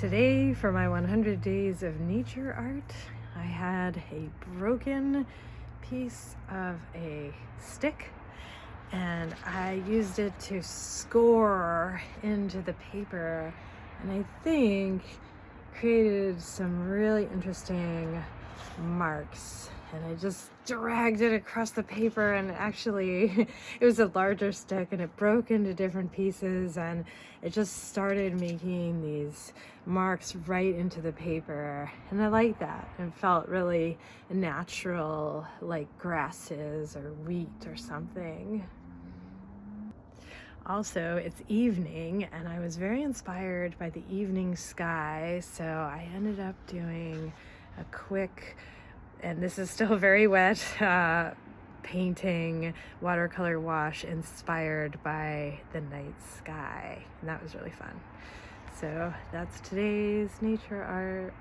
Today, for my 100 days of nature art, I had a broken piece of a stick and I used it to score into the paper, and I think created some really interesting marks. And I just dragged it across the paper, and actually it was a larger stick and it broke into different pieces, and it just started making these marks right into the paper. And I like that. It felt really natural, like grasses or wheat or something. Also, it's evening and I was very inspired by the evening sky, so I ended up doing a quick, and this is still very wet, painting watercolor wash inspired by the night sky, and that was really fun. So that's today's nature art.